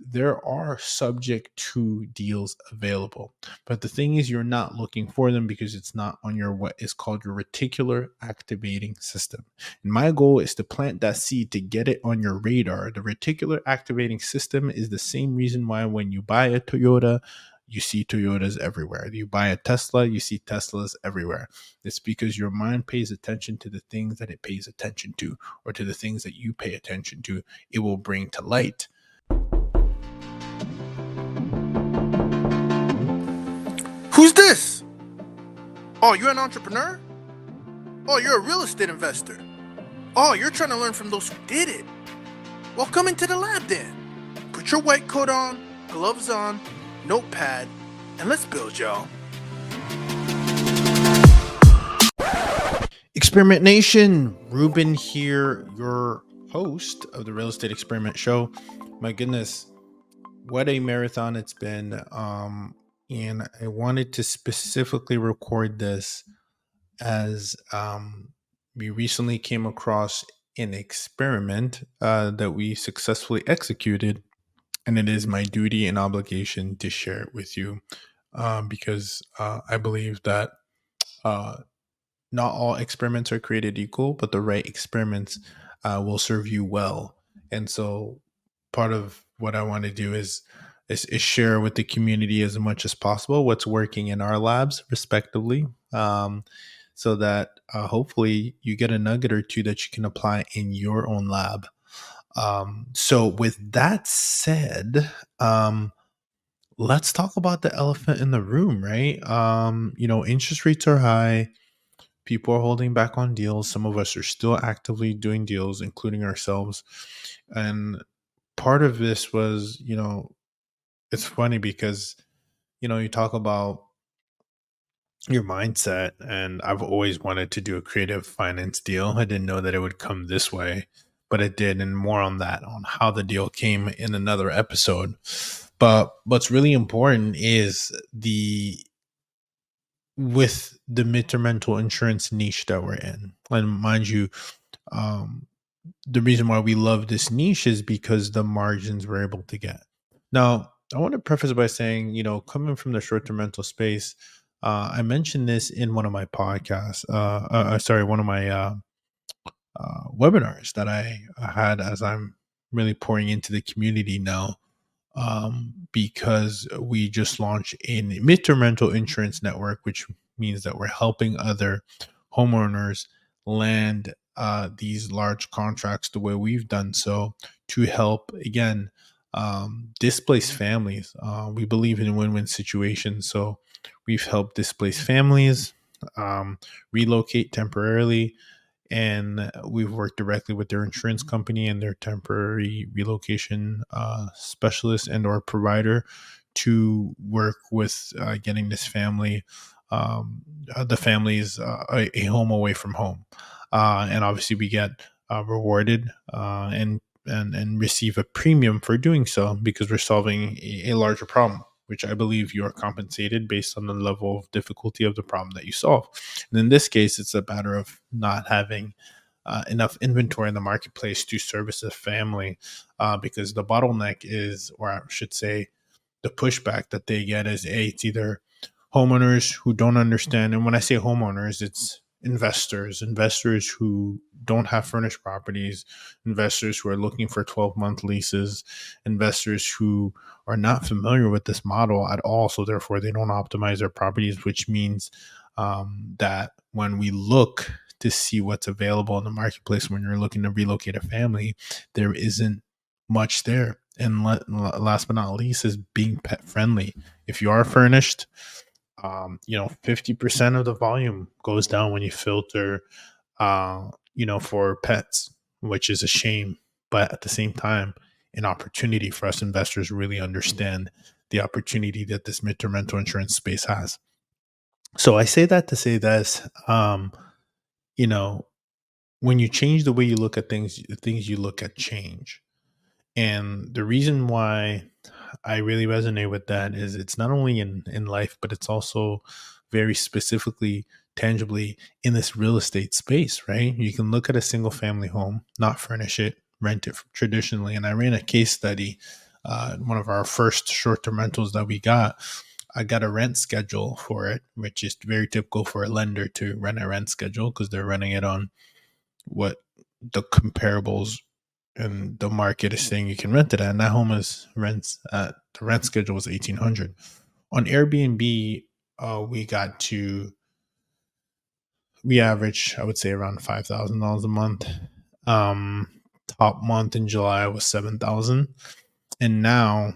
there are subject to deals available. But the thing is, you're not looking for them because it's not on your what is called your reticular activating system. And my goal is to plant that seed to get it on your radar. The reticular activating system is the same reason why when you buy a Toyota, you see Toyotas everywhere. You buy a Tesla, you see Teslas everywhere. It's because your mind pays attention to the things that it pays attention to, or to the things that you pay attention to, it will bring to light. Who's this? Oh, you're an entrepreneur? Oh, you're a real estate investor. Oh, you're trying to learn from those who did it. Well, come into the lab then. Put your white coat on, gloves on, notepad, and let's build, y'all. Experimentation, Ruben here, your host of the Real Estate Experiment Show. My goodness, what a marathon it's been. And I wanted to specifically record this as we recently came across an experiment that we successfully executed, and it is my duty and obligation to share it with you because I believe that not all experiments are created equal, but the right experiments will serve you well. And so part of what I want to do is share with the community as much as possible what's working in our labs respectively, so that hopefully you get a nugget or two that you can apply in your own lab. So with that said, let's talk about the elephant in the room, right? Interest rates are high. People are holding back on deals. Some of us are still actively doing deals, including ourselves. And part of this was, it's funny because, you talk about your mindset, and I've always wanted to do a creative finance deal. I didn't know that it would come this way, but it did. And more on that, on how the deal came in another episode. But what's really important is with the midterm rental insurance niche that we're in. And mind you, the reason why we love this niche is because the margins we're able to get. Now, I want to preface by saying, coming from the short-term rental space, I mentioned this in one of my podcasts, one of my webinars that I had, as I'm really pouring into the community now, because we just launched a midterm rental insurance network, which means that we're helping other homeowners land these large contracts the way we've done so, to help, again, displaced families. We believe in win-win situations. So we've helped displaced families relocate temporarily, and we've worked directly with their insurance company and their temporary relocation specialist and or provider to work with getting this family, the families, a home away from home. And obviously we get rewarded and receive a premium for doing so, because we're solving a larger problem, which I believe you are compensated based on the level of difficulty of the problem that you solve. And in this case, it's a matter of not having enough inventory in the marketplace to service a family, because the bottleneck is, or I should say, the pushback that they get is it's either homeowners who don't understand. And when I say homeowners, it's investors who don't have furnished properties, investors who are looking for 12-month leases, investors who are not familiar with this model at all. So therefore they don't optimize their properties, which means that when we look to see what's available in the marketplace, when you're looking to relocate a family, there isn't much there. And last but not least is being pet friendly. If you are furnished, 50% of the volume goes down when you filter, for pets, which is a shame. But at the same time, an opportunity for us investors really understand the opportunity that this midterm rental insurance space has. So I say that to say this, when you change the way you look at things, the things you look at change. And the reason why I really resonate with that is it's not only in life, but it's also very specifically, tangibly in this real estate space, right? You can look at a single family home, not furnish it, rent it traditionally. And I ran a case study one of our first short-term rentals that we got. I got a rent schedule for it, which is very typical for a lender to rent a rent schedule because they're running it on what the comparables and the market is saying you can rent it at. And that home is rents at the rent schedule was 1,800. On Airbnb, we average, I would say, around $5,000 a month. Um, Top month in July was 7,000, and now,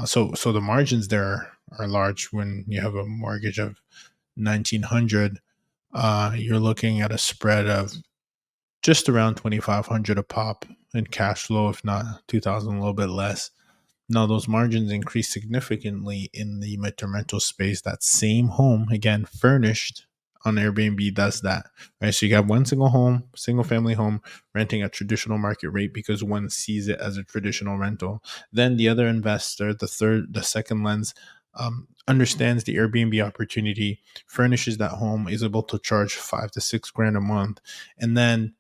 so the margins there are large. When you have a mortgage of 1,900, you're looking at a spread of just around 2,500 a pop in cash flow, if not 2,000, a little bit less. Now those margins increase significantly in the midterm rental space. That same home, again furnished on Airbnb, does that, right? So you got one single home, single family home, renting at traditional market rate because one sees it as a traditional rental. Then the other investor, the second lens, understands the Airbnb opportunity, furnishes that home, is able to charge 5 to 6 grand a month, and then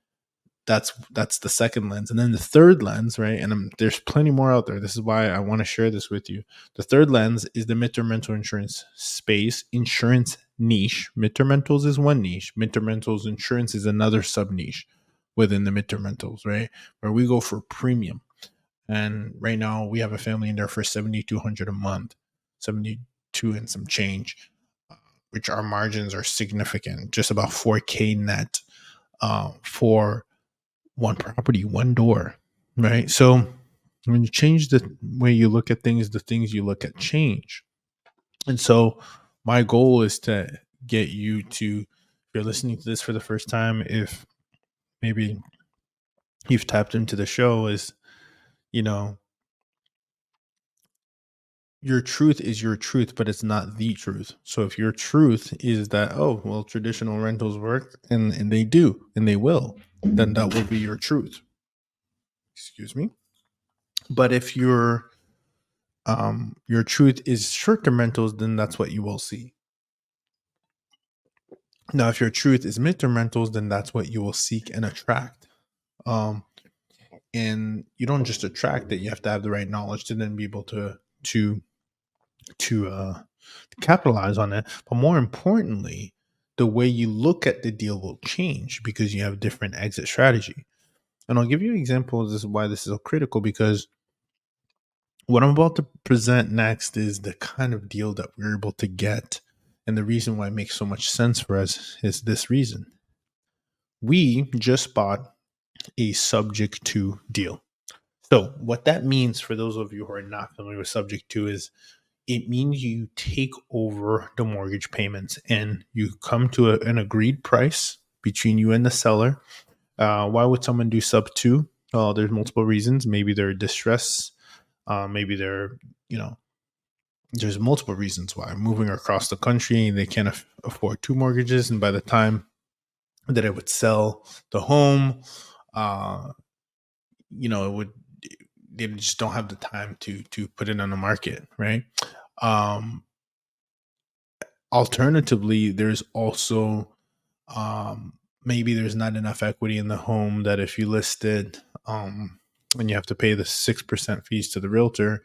that's the second lens. And then the third lens, right? And there's plenty more out there. This is why I want to share this with you. The third lens is the midterm rental insurance space, insurance niche. Midterm rentals is one niche. Midterm rentals insurance is another sub niche within the midterm rentals, right? Where we go for premium. And right now we have a family in there for 7,200 a month, 72 and some change, which our margins are significant, just about 4K net for one property, one door, right? So when you change the way you look at things, the things you look at change. And so my goal is to get you to, if you're listening to this for the first time, if maybe you've tapped into the show, is, you know, your truth is your truth, but it's not the truth. So if your truth is that, oh, well, traditional rentals work, and they do, and they will, then that will be your truth. Excuse me. But if your truth is short-term rentals, then that's what you will see. Now, if your truth is midterm rentals, then that's what you will seek and attract. And you don't just attract it; you have to have the right knowledge to then be able to capitalize on it. But more importantly, the way you look at the deal will change because you have different exit strategy. And I'll give you examples. This is why this is so critical, because what I'm about to present next is the kind of deal that we're able to get. And the reason why it makes so much sense for us is this reason. We just bought a subject to deal. So, what that means for those of you who are not familiar with subject to is it means you take over the mortgage payments and you come to an agreed price between you and the seller. Why would someone do sub to? Well, there's multiple reasons. Maybe they're distress. Maybe they're, there's multiple reasons why. Moving across the country, they can't afford two mortgages, and by the time that it would sell the home, it would, they just don't have the time to put it on the market, right? Alternatively, there's also maybe there's not enough equity in the home that if you list it and you have to pay the 6% fees to the realtor,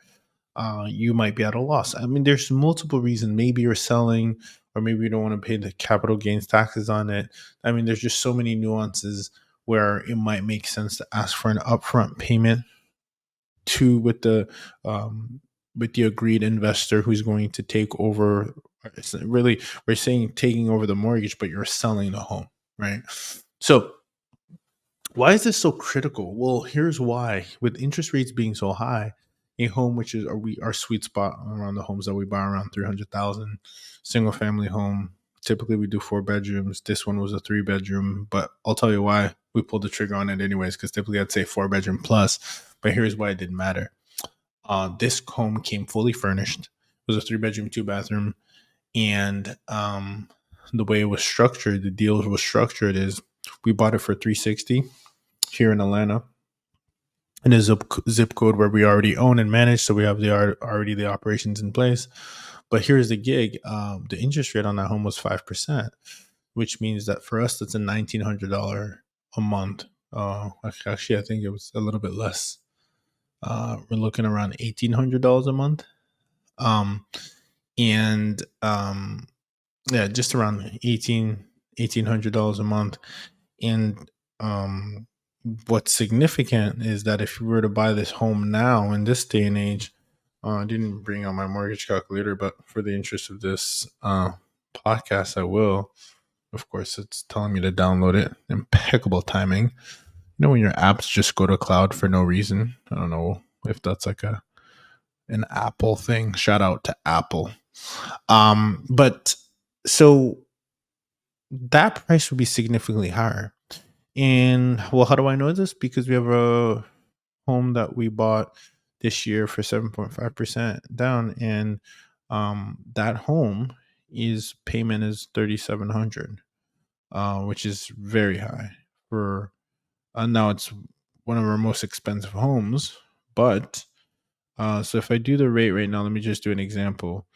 you might be at a loss. I mean, there's multiple reasons. Maybe you're selling, or maybe you don't want to pay the capital gains taxes on it. I mean, there's just so many nuances where it might make sense to ask for an upfront payment with the agreed investor who's going to take over. It's really, we're saying taking over the mortgage, but you're selling the home, right? So why is this so critical? Well, here's why. With interest rates being so high, a home, which is our sweet spot around the homes that we buy, around 300,000, single family home. Typically we do 4 bedrooms. This one was a 3-bedroom, but I'll tell you why we pulled the trigger on it anyways, because typically I'd say 4-bedroom plus, but here's why it didn't matter. This home came fully furnished. It was a 3-bedroom, 2-bathroom. And the way it was structured, the deal was structured is we bought it for $360 here in Atlanta, in a zip code where we already own and manage, so we have already the operations in place. But here's the gig: the interest rate on that home was 5%, which means that for us, that's a $1,900 a month. Actually, I think it was a little bit less. We're looking around $1,800 a month. Um, and yeah, just around $1,800 a month. And what's significant is that if you were to buy this home now in this day and age, I didn't bring out my mortgage calculator, but for the interest of this podcast, I will. Of course, it's telling me to download it. Impeccable timing. You know when your apps just go to cloud for no reason? I don't know if that's like an Apple thing. Shout out to Apple. But so that price would be significantly higher. And well, how do I know this? Because we have a home that we bought this year for 7.5% down, and that home is payment is 3,700, which is very high for. Now it's one of our most expensive homes, but so if I do the rate right now, let me just do an example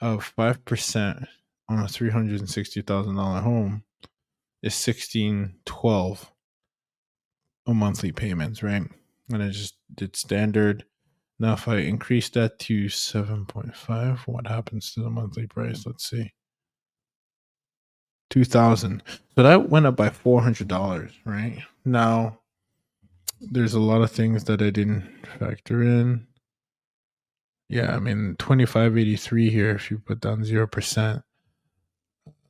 of 5% on a $360,000 home is 1612 a monthly payments, right? And I just did standard. Now, if I increase that to 7.5, what happens to the monthly price? Let's see. 2000. So that went up by $400, right? Now, there's a lot of things that I didn't factor in. Yeah, I mean 2583 here if you put down 0%.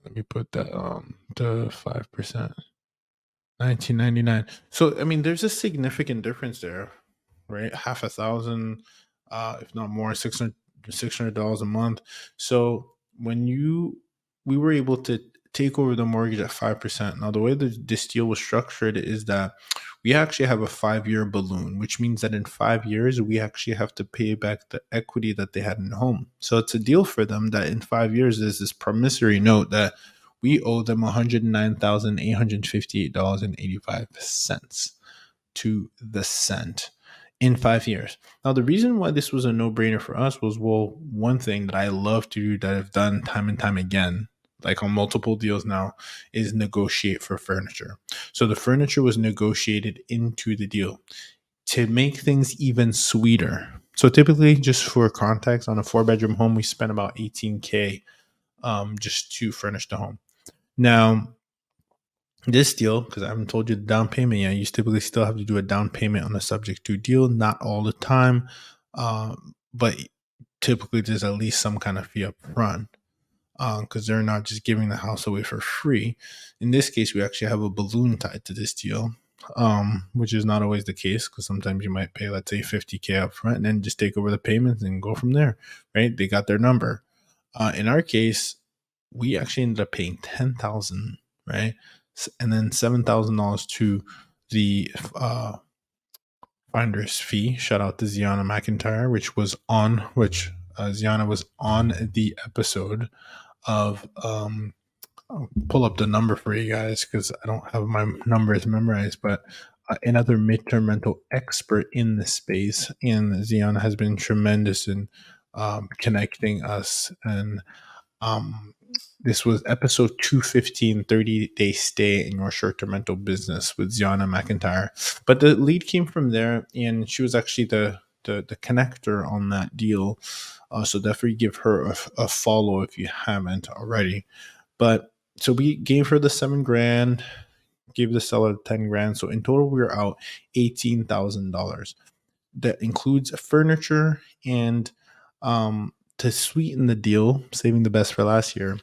Let me put that to 5%. 1999. So I mean there's a significant difference there, right? Half a thousand, if not more, $600 a month. So when we were able to take over the mortgage at 5%. Now the way that this deal was structured is that we actually have a 5-year balloon, which means that in 5 years we actually have to pay back the equity that they had in the home. So it's a deal for them that in 5 years there's this promissory note that we owe them $109,858.85 to the cent in 5 years. Now, the reason why this was a no brainer for us was, well, one thing that I love to do that I've done time and time again, like on multiple deals now, is negotiate for furniture. So the furniture was negotiated into the deal to make things even sweeter. So typically, just for context, on a 4-bedroom home, we spent about 18K just to furnish the home. Now, this deal, because I haven't told you the down payment yet, you typically still have to do a down payment on a subject to deal, not all the time, but typically there's at least some kind of fee up front because they're not just giving the house away for free. In this case, we actually have a balloon tied to this deal, which is not always the case because sometimes you might pay, let's say, 50K up front and then just take over the payments and go from there, right? They got their number. In our case, we actually ended up paying 10,000, right? And then $7,000 to the finder's fee. Shout out to Ziana McIntyre, which Ziana was on the episode of. I'll pull up the number for you guys because I don't have my numbers memorized, but another midterm rental expert in the space, and Ziana has been tremendous in connecting us. And this was episode 215, 30-day stay in your short-term rental business with Ziana McIntyre. But the lead came from there, and she was actually the connector on that deal. So definitely give her a follow if you haven't already. But so we gave her the $7,000, gave the seller $10,000. So in total, we were out $18,000. That includes furniture and to sweeten the deal, saving the best for last year.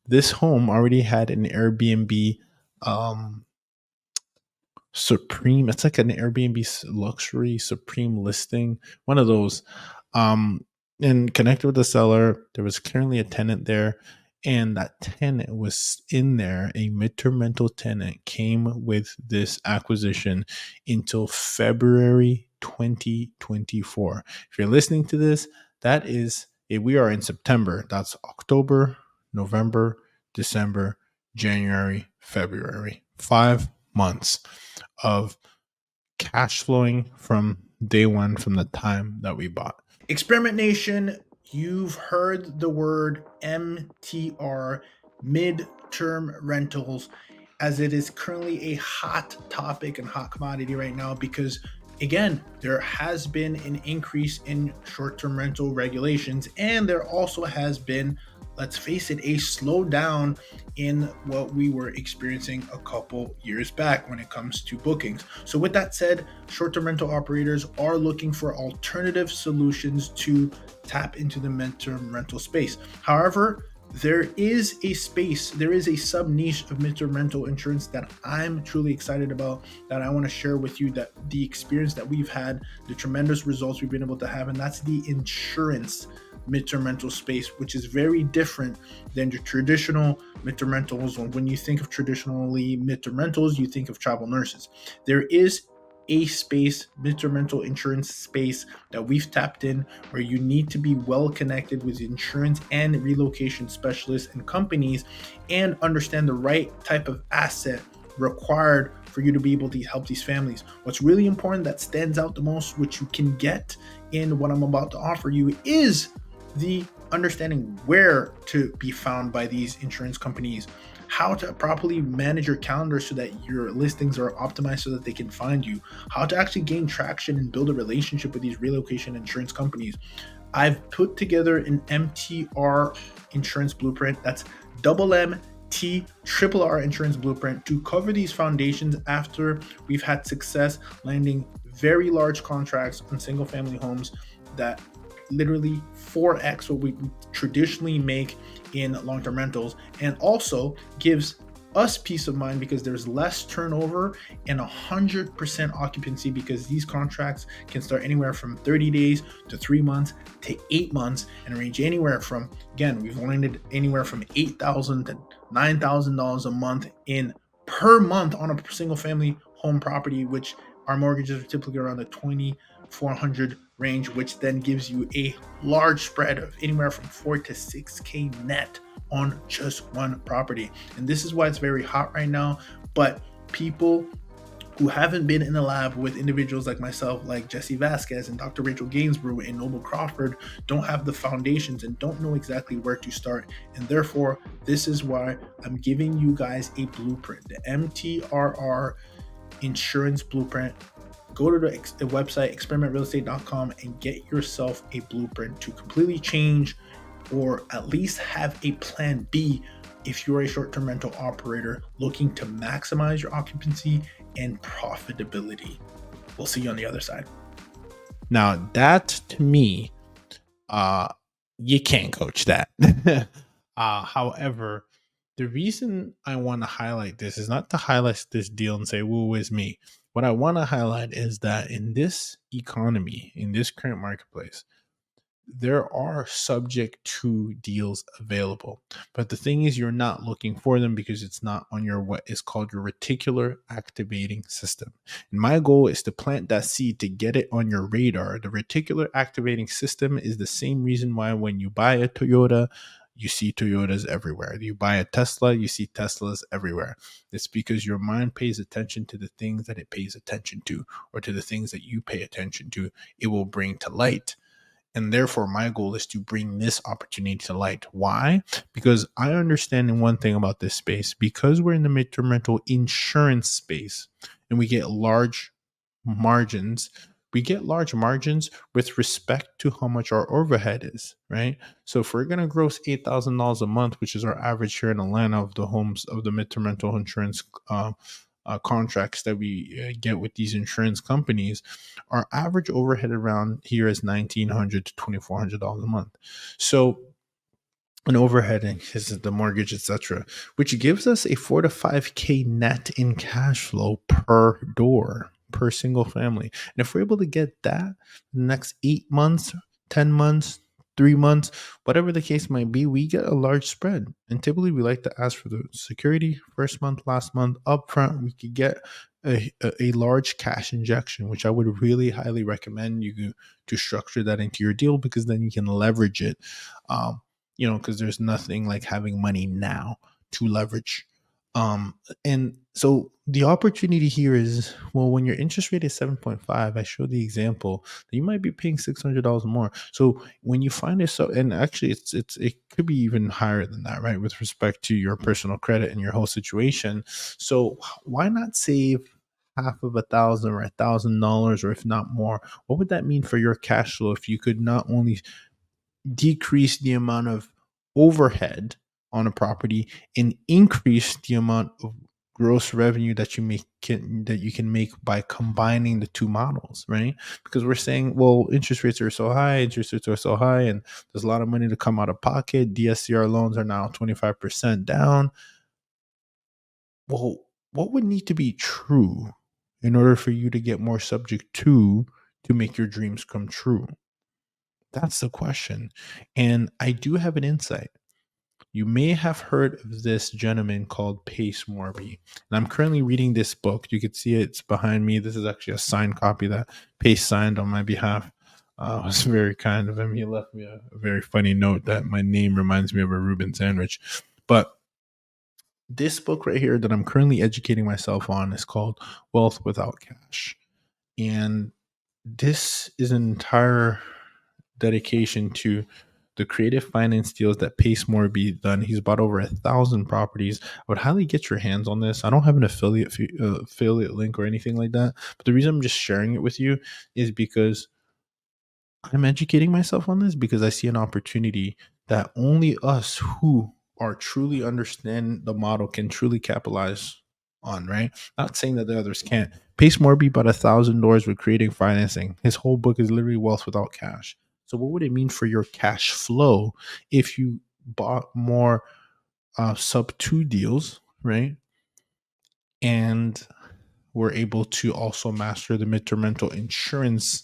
This home already had an Airbnb Supreme. It's like an Airbnb luxury Supreme listing, one of those. And connected with the seller. There was currently a tenant there, and that tenant was in there. A midterm rental tenant came with this acquisition until February 2024. If you're listening to this, that is, we are in September. That's October, November, December, January, February. 5 months of cash flowing from day one, from the time that we bought. Experimentation, you've heard the word MTR, midterm rentals, as it is currently a hot topic and hot commodity right now because Again, there has been an increase in short-term rental regulations, and there also has been, let's face it, a slowdown in what we were experiencing a couple years back when it comes to bookings. So with that said, short-term rental operators are looking for alternative solutions to tap into the midterm rental space. However, there is a space, there is a sub niche of midterm rental insurance that I'm truly excited about, that I want to share with you, that the experience that we've had, the tremendous results we've been able to have, and that's the insurance midterm rental space, which is very different than your traditional midterm rentals. When you think of traditionally midterm rentals, you think of travel nurses. There is a space, midterm rental insurance space, that we've tapped in, where you need to be well connected with insurance and relocation specialists and companies, and understand the right type of asset required for you to be able to help these families. What's really important, that stands out the most, which you can get in what I'm about to offer you, is the understanding where to be found by these insurance companies, how to properly manage your calendar so that your listings are optimized so that they can find you, how to actually gain traction and build a relationship with these relocation insurance companies. I've put together an MTR insurance blueprint. That's double MT triple R insurance blueprint to cover these foundations after we've had success landing very large contracts on single family homes that literally 4x what we traditionally make in long-term rentals, and also gives us peace of mind because there's less turnover and 100% occupancy, because these contracts can start anywhere from 30 days to 3 months to 8 months, and range anywhere from, again, we've landed anywhere from $8,000 to $9,000 a month in per month on a single family home property, which our mortgages are typically around the 2,400 range, which then gives you a large spread of anywhere from 4 to 6K net on just one property. And this is why it's very hot right now. But people who haven't been in the lab with individuals like myself, like Jesse Vasquez and Dr. Rachel Gainsborough and Noble Crawford, don't have the foundations and don't know exactly where to start. And therefore, this is why I'm giving you guys a blueprint, the MTRR insurance blueprint. Go to the website, experimentrealestate.com, and get yourself a blueprint to completely change, or at least have a plan B if you're a short-term rental operator looking to maximize your occupancy and profitability. We'll see you on the other side. Now, that to me, you can't coach that. However, the reason I want to highlight this is not to highlight this deal and say, woo is me. What I want to highlight is that in this economy, in this current marketplace, there are subject to deals available. But the thing is, you're not looking for them because it's not on your what is called your reticular activating system. And my goal is to plant that seed to get it on your radar. The reticular activating system is the same reason why when you buy a Toyota, you see Toyotas everywhere. You buy a Tesla, you see Teslas everywhere. It's because your mind pays attention to the things that it pays attention to, or to the things that you pay attention to, it will bring to light. And therefore, my goal is to bring this opportunity to light. Why? Because I understand one thing about this space. Because we're in the midterm rental insurance space and we get large margins, with respect to how much our overhead is, right? So if we're going to gross $8,000 a month, which is our average here in Atlanta of the homes of the midterm rental insurance contracts that we get with these insurance companies, our average overhead around here is $1,900 to $2,400 a month. So an overhead is the mortgage, etc., which gives us a 4 to 5K net in cash flow per door, per single family. And if we're able to get that the next 8 months, 10 months, 3 months, whatever the case might be, we get a large spread. And typically we like to ask for the security first month, last month, upfront. We could get a large cash injection, which I would really highly recommend you to structure that into your deal, because then you can leverage it. Because there's nothing like having money now to leverage. And so the opportunity here is, well, when your interest rate is 7.5, I showed the example that you might be paying $600 more. So when you find it, so, and actually it could be even higher than that, right? With respect to your personal credit and your whole situation. So why not save half of $1,000 or $1,000, or if not more, what would that mean for your cash flow if you could not only decrease the amount of overhead on a property and increase the amount of gross revenue that you can make by combining the two models, right? Because we're saying, well, interest rates are so high, and there's a lot of money to come out of pocket. DSCR loans are now 25% down. Well, what would need to be true in order for you to get more subject to make your dreams come true? That's the question. And I do have an insight. You may have heard of this gentleman called Pace Morby. And I'm currently reading this book. You can see it's behind me. This is actually a signed copy that Pace signed on my behalf. It was very kind of him. He left me a very funny note that my name reminds me of a Reuben sandwich. But this book right here that I'm currently educating myself on is called Wealth Without Cash. And this is an entire dedication to the creative finance deals that Pace Morby done. He's bought over 1,000 properties. I would highly get your hands on this. I don't have an affiliate link or anything like that, but the reason I'm just sharing it with you is because I'm educating myself on this, because I see an opportunity that only us who are truly understand the model can truly capitalize on, right? Not saying that the others can't. Pace Morby bought $1,000 with creating financing. His whole book is literally Wealth Without Cash. So what would it mean for your cash flow if you bought more sub 2 deals, right? And were able to also master the midterm rental insurance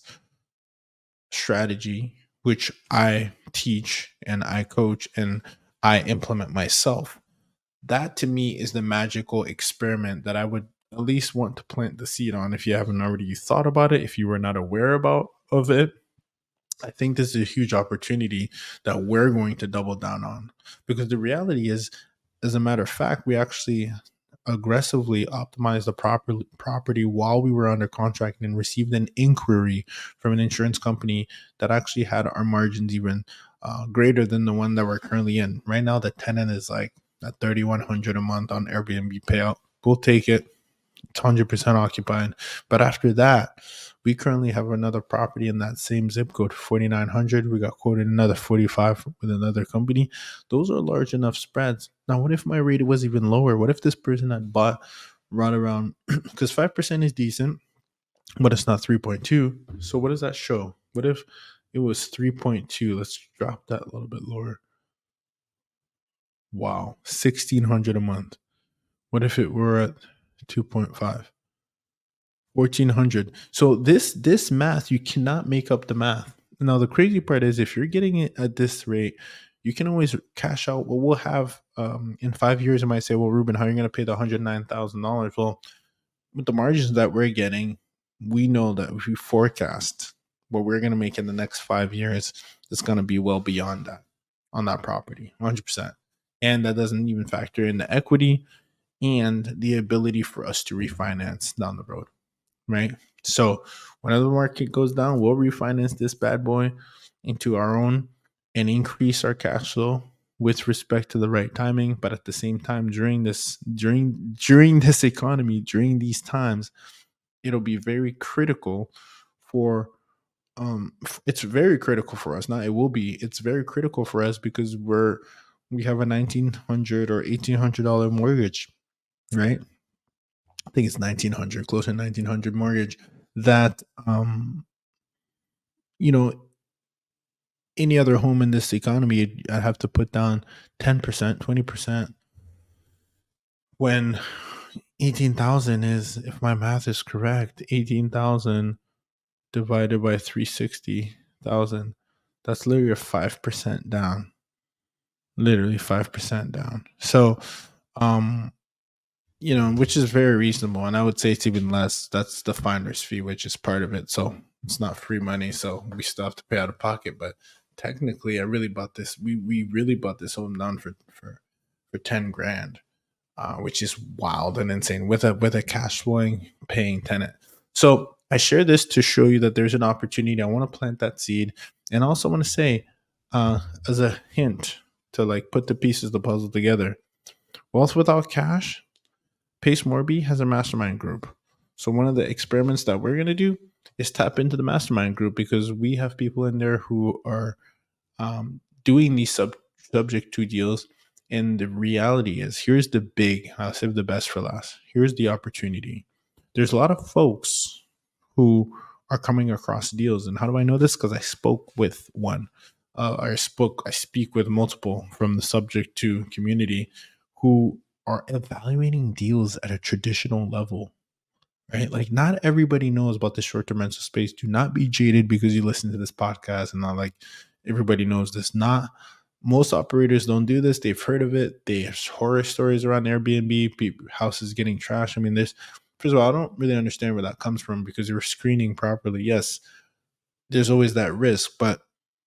strategy, which I teach and I coach and I implement myself. That to me is the magical experiment that I would at least want to plant the seed on. If you haven't already thought about it, if you were not aware about of it, I think this is a huge opportunity that we're going to double down on, because the reality is, as a matter of fact, we actually aggressively optimized the property while we were under contract and received an inquiry from an insurance company that actually had our margins even greater than the one that we're currently in. Right now, the tenant is like at $3,100 a month on Airbnb payout. We'll take it. It's 100% occupied. But after that, we currently have another property in that same zip code, 4,900. We got quoted another 45 with another company. Those are large enough spreads. Now, what if my rate was even lower? What if this person had bought right around, because 5% is decent, but it's not 3.2. So what does that show? What if it was 3.2? Let's drop that a little bit lower. Wow, 1,600 a month. What if it were at 2.5? 1,400. So this math, you cannot make up the math. Now the crazy part is, if you're getting it at this rate, you can always cash out. Well, we'll have in 5 years, I might say, well, Ruben, how are you going to pay the $109,000? Well, with the margins that we're getting, we know that if we forecast what we're going to make in the next 5 years, it's going to be well beyond that on that property, 100%. And that doesn't even factor in the equity and the ability for us to refinance down the road, right? So whenever the market goes down, we'll refinance this bad boy into our own and increase our cash flow with respect to the right timing. But at the same time, during this economy, during these times, it'll be very critical for it's very critical for us. Not it will be. It's very critical for us because we have a $1,900 or $1,800 mortgage, right? I think it's 1,900, close to 1,900 mortgage that you know, any other home in this economy, I'd have to put down 10%, 20%. When 18,000 is, if my math is correct, 18,000 divided by 360,000, that's literally a 5% down. Literally 5% down. So, which is very reasonable. And I would say it's even less. That's the finder's fee, which is part of it. So it's not free money. So we still have to pay out of pocket. But technically, I really bought this. We really bought this home down for 10 grand, which is wild and insane with a cash flowing paying tenant. So I share this to show you that there's an opportunity. I want to plant that seed. And I also want to say, as a hint to like put the pieces of the puzzle together, Wealth Without Cash, Pace Morby has a mastermind group. So one of the experiments that we're going to do is tap into the mastermind group, because we have people in there who are doing these subject to deals. And the reality is, here's the big, I'll save the best for last. Here's the opportunity. There's a lot of folks who are coming across deals. And how do I know this? Because I spoke with one. I speak with multiple from the subject to community who are evaluating deals at a traditional level, right? Like, not everybody knows about the short term rental space. Do not be jaded because you listen to this podcast and not like everybody knows this. Not most operators don't do this. They've heard of it. There's horror stories around Airbnb, houses getting trashed. I mean, there's, first of all, I don't really understand where that comes from, because you're screening properly. Yes, there's always that risk, but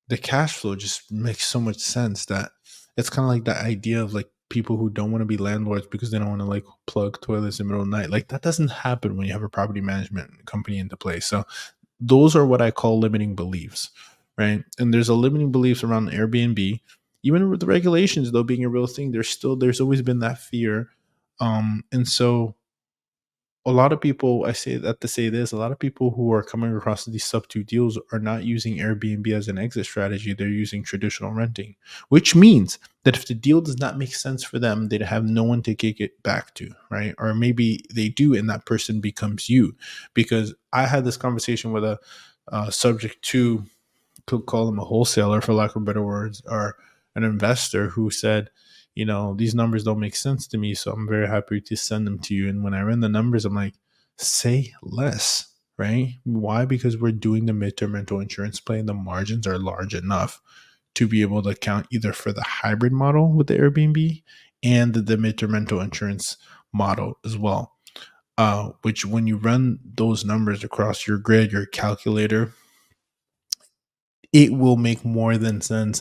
the cash flow just makes so much sense that it's kind of like the idea of like people who don't want to be landlords because they don't want to like plug toilets in the middle of the night. Like, that doesn't happen when you have a property management company into place. So those are what I call limiting beliefs, right? And there's a limiting beliefs around Airbnb. Even with the regulations though being a real thing, there's always been that fear. And so a lot of people, I say that to say this, a lot of people who are coming across these sub two deals are not using Airbnb as an exit strategy. They're using traditional renting, which means that if the deal does not make sense for them, they have no one to kick it back to, right? Or maybe they do, and that person becomes you. Because I had this conversation with a subject to, could call them a wholesaler for lack of better words, or an investor who said, these numbers don't make sense to me, so I'm very happy to send them to you. And when I ran the numbers, I'm like, say less, right? Why? Because we're doing the midterm rental insurance play, and the margins are large enough to be able to account either for the hybrid model with the Airbnb and the midterm rental insurance model as well. Which, when you run those numbers across your grid, your calculator, it will make more than sense.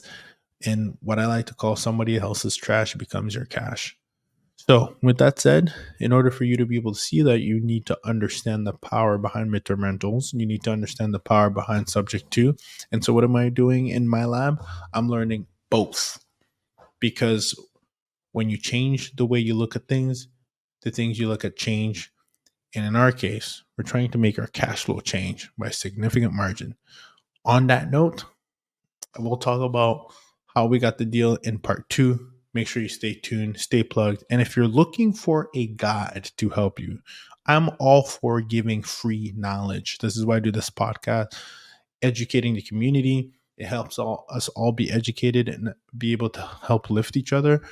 And what I like to call somebody else's trash becomes your cash. So, with that said, in order for you to be able to see that, you need to understand the power behind midterm rentals. You need to understand the power behind subject to. And so, what am I doing in my lab? I'm learning both, because when you change the way you look at things, the things you look at change. And in our case, we're trying to make our cash flow change by a significant margin. On that note, we'll talk about how we got the deal in part 2. Make sure you stay tuned, stay plugged. And if you're looking for a guide to help you, I'm all for giving free knowledge. This is why I do this podcast, educating the community. It helps us all be educated and be able to help lift each other.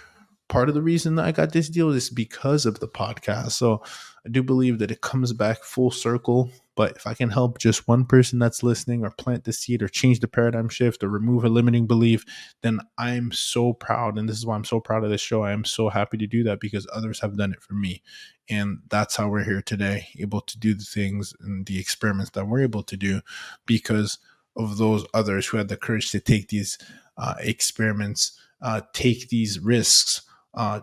Part of the reason that I got this deal is because of the podcast. So I do believe that it comes back full circle. But if I can help just one person that's listening, or plant the seed, or change the paradigm shift, or remove a limiting belief, then I'm so proud. And this is why I'm so proud of this show. I am so happy to do that, because others have done it for me. And that's how we're here today, able to do the things and the experiments that we're able to do, because of those others who had the courage to take these experiments, take these risks,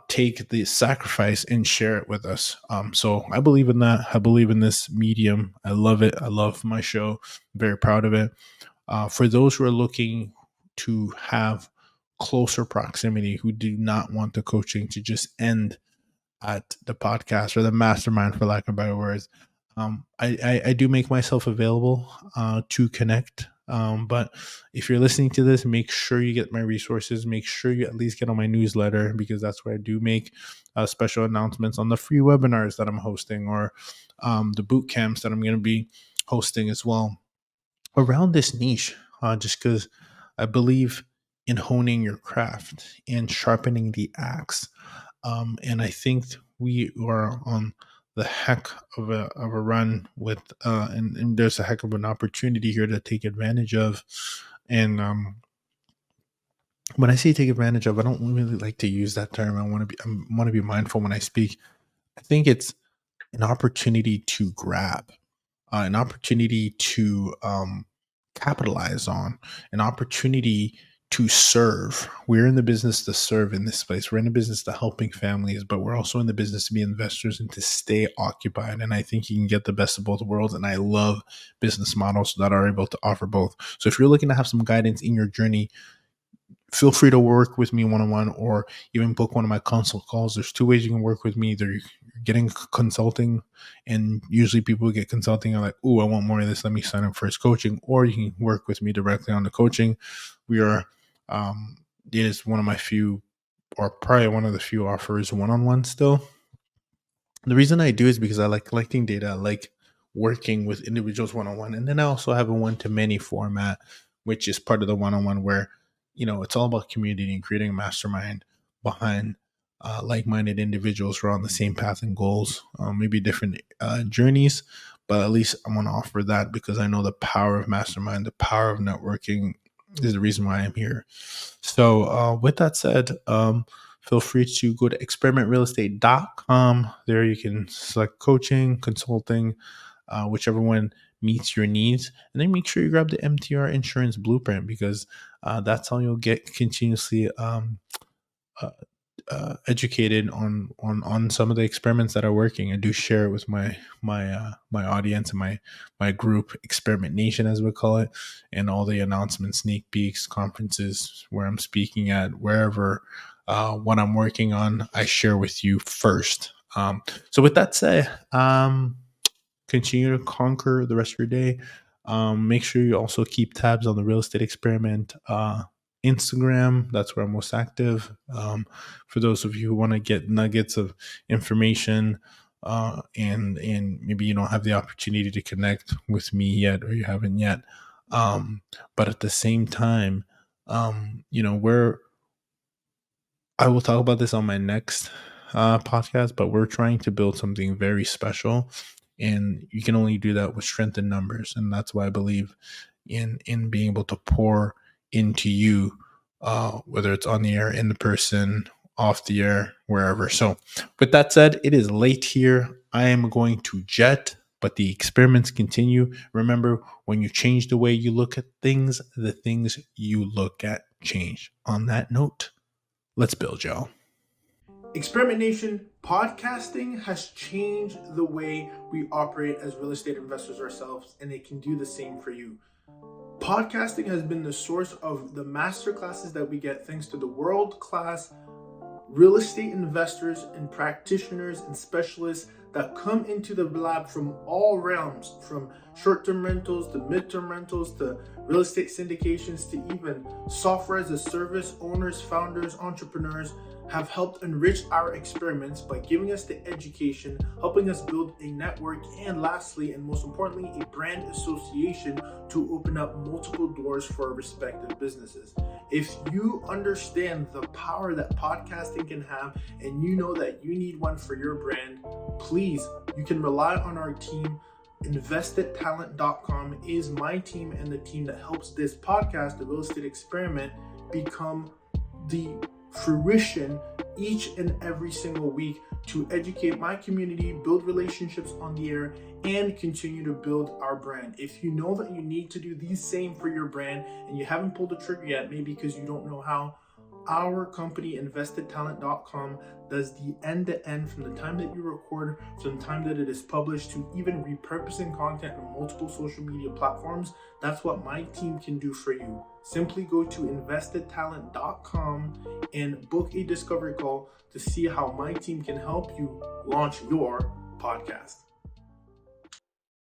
take the sacrifice, and share it with us. So I believe in that. I believe in this medium. I love it. I love my show. I'm very proud of it. For those who are looking to have closer proximity, who do not want the coaching to just end at the podcast or the mastermind, for lack of better words, I do make myself available to connect. But if you're listening to this, make sure you get my resources. Make sure you at least get on my newsletter, because that's where I do make special announcements on the free webinars that I'm hosting, or the boot camps that I'm going to be hosting as well around this niche. Just because I believe in honing your craft and sharpening the axe. And I think we are on the heck of a run with, and there's a heck of an opportunity here to take advantage of. And when I say take advantage of, I don't really like to use that term. I want to be mindful when I speak. I think it's an opportunity to grab, an opportunity to capitalize on, an opportunity to serve. We're in the business to serve in this place. We're in the business to helping families, but we're also in the business to be investors and to stay occupied. And I think you can get the best of both worlds. And I love business models that are able to offer both. So if you're looking to have some guidance in your journey, feel free to work with me one-on-one, or even book one of my consult calls. There's 2 ways you can work with me. Either you're getting consulting, and usually people get consulting are like, oh, I want more of this, let me sign up for his coaching, or you can work with me directly on the coaching. We are it is one of my few, or probably one of the few offers one-on-one still. The reason I do is because I like collecting data. I like working with individuals one-on-one, and then I also have a one-to-many format, which is part of the one-on-one, where it's all about community and creating a mastermind behind like-minded individuals who are on the same path and goals, maybe different journeys, but at least I want to offer that because I know the power of mastermind, the power of networking is the reason why I'm here. So with that said, feel free to go to experimentrealestate.com. There you can select coaching, consulting, whichever one meets your needs. And then make sure you grab the MTR insurance blueprint, because that's how you'll get continuously uh, educated on some of the experiments that are working. I do share it with my audience and my group, Experimentation as we call it, and all the announcements, sneak peeks, conferences where I'm speaking at, wherever what I'm working on, I share with you first. So with that said, continue to conquer the rest of your day. Make sure you also keep tabs on the Real Estate Experiment Instagram. That's where I'm most active. For those of you who want to get nuggets of information, and maybe you don't have the opportunity to connect with me yet, or you haven't yet, but at the same time, we're I will talk about this on my next podcast, but we're trying to build something very special, and you can only do that with strength in numbers, and that's why I believe in being able to pour into you, whether it's on the air, in the person, off the air, wherever. So, with that said, it is late here. I am going to jet, but the experiments continue. Remember, when you change the way you look at things, the things you look at change. On that note, let's build, y'all. Experimentation podcasting has changed the way we operate as real estate investors ourselves, and it can do the same for you. Podcasting has been the source of the master classes that we get thanks to the world-class real estate investors and practitioners and specialists that come into the lab from all realms, from short-term rentals to mid-term rentals to real estate syndications to even software as a service. Owners, founders, entrepreneurs have helped enrich our experiments by giving us the education, helping us build a network, and lastly, and most importantly, a brand association to open up multiple doors for our respective businesses. If you understand the power that podcasting can have, and you know that you need one for your brand, please, you can rely on our team. Investedtalent.com is my team and the team that helps this podcast, the Real Estate Experiment, become the fruition each and every single week to educate my community, build relationships on the air, and continue to build our brand. If you know that you need to do the same for your brand and you haven't pulled the trigger yet, maybe because you don't know how, our company, investedtalent.com, does the end-to-end from the time that you record, from the time that it is published, to even repurposing content on multiple social media platforms. That's what my team can do for you. Simply go to investedtalent.com and book a discovery call to see how my team can help you launch your podcast.